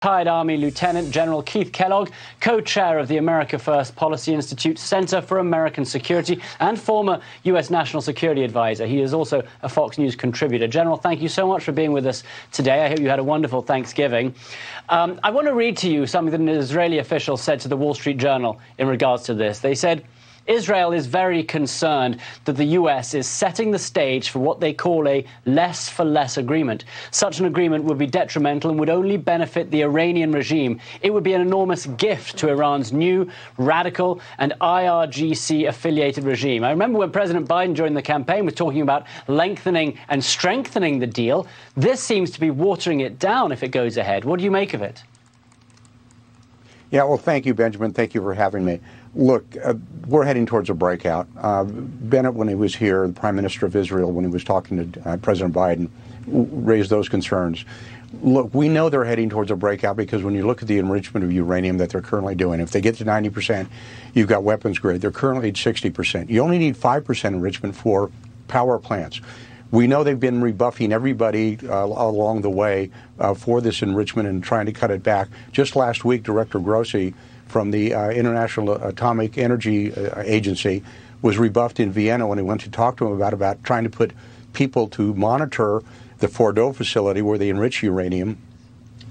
Retired Army Lieutenant General Keith Kellogg, co-chair of the America First Policy Institute Center for American Security and former U.S. National Security Advisor. He is also a Fox News contributor. General, thank you so much for being with us today. I hope you had a wonderful Thanksgiving. I want to read to you something that an Israeli official said to the Wall Street Journal in regards to this. They said, Israel is very concerned that the U.S. is setting the stage for what they call a less-for-less agreement. Such an agreement would be detrimental and would only benefit the Iranian regime. It would be an enormous gift to Iran's new, radical and IRGC-affiliated regime. I remember when President Biden, during the campaign, was talking about lengthening and strengthening the deal. This seems to be watering it down if it goes ahead. What do you make of it? Yeah, well, thank you, Benjamin. Thank you for having me. Look, we're heading towards a breakout. Bennett, when he was here, the Prime Minister of Israel, when he was talking to President Biden, raised those concerns. Look, we know they're heading towards a breakout because when you look at the enrichment of uranium that they're currently doing, if they get to 90%, you've got weapons grade. They're currently at 60%. You only need 5% enrichment for power plants. We know they've been rebuffing everybody along the way for this enrichment and trying to cut it back. Just last week, Director Grossi from the International Atomic Energy Agency was rebuffed in Vienna when he went to talk to him about trying to put people to monitor the Fordow facility where they enrich uranium.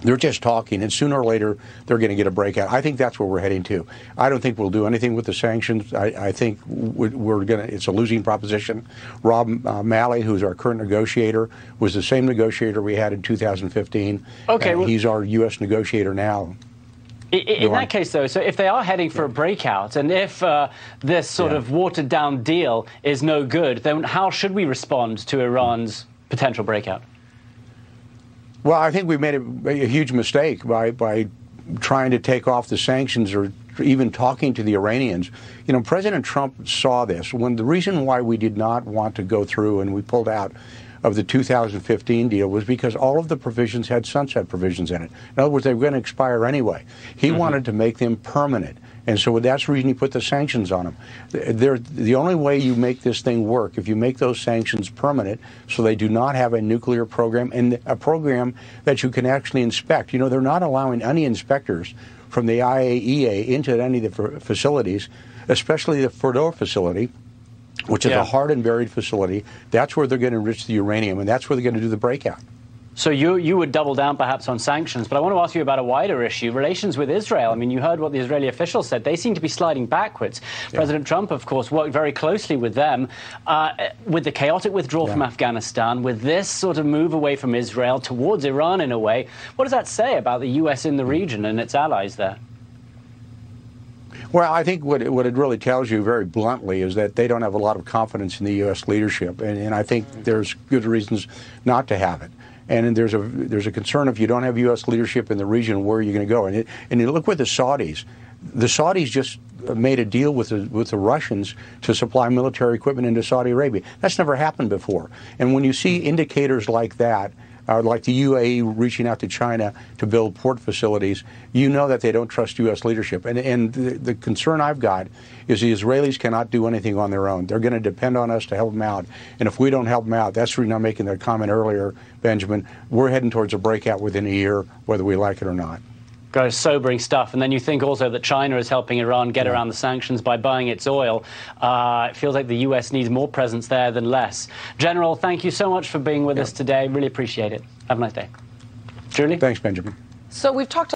They're just talking, and sooner or later, they're going to get a breakout. I think that's where we're heading to. I don't think we'll do anything with the sanctions. I think it's a losing proposition. Rob Malley, who's our current negotiator, was the same negotiator we had in 2015. Okay. He's our U.S. negotiator now. In that case, though, so if they are heading for a breakout, and if this sort of watered-down deal is no good, then how should we respond to Iran's potential breakout? Well, I think we made a huge mistake by trying to take off the sanctions or even talking to the Iranians. You know, President Trump saw this. The reason why we did not want to go through and we pulled out of the 2015 deal was because all of the provisions had sunset provisions in it. In other words, they were going to expire anyway. He wanted to make them permanent. And so that's the reason he put the sanctions on them. The only way you make this thing work, if you make those sanctions permanent so they do not have a nuclear program and a program that you can actually inspect. You know, they're not allowing any inspectors from the IAEA into any of the facilities, especially the Fordow facility, which is a hard and buried facility. That's where they're going to enrich the uranium, and that's where they're going to do the breakout. So you would double down perhaps on sanctions, but I want to ask you about a wider issue, relations with Israel. I mean, you heard what the Israeli officials said. They seem to be sliding backwards. President Trump, of course, worked very closely with them, with the chaotic withdrawal from Afghanistan, with this sort of move away from Israel towards Iran in a way. What does that say about the U.S. in the region and its allies there? Well, I think what it really tells you very bluntly is that they don't have a lot of confidence in the U.S. leadership, and I think there's good reasons not to have it. And there's a concern if you don't have U.S. leadership in the region, where are you going to go? And you look with the Saudis. The Saudis just made a deal with the Russians to supply military equipment into Saudi Arabia. That's never happened before. And when you see indicators like that, like the UAE reaching out to China to build port facilities, you know that they don't trust U.S. leadership. And the concern I've got is the Israelis cannot do anything on their own. They're going to depend on us to help them out. And if we don't help them out, that's the reason I'm making that comment earlier, Benjamin, we're heading towards a breakout within a year, whether we like it or not. Guys, sobering stuff. And then you think also that China is helping Iran get around the sanctions by buying its oil. It feels like the U.S. needs more presence there than less. General, thank you so much for being with us today. Really appreciate it. Have a nice day. Julie? Thanks, Benjamin. So we've talked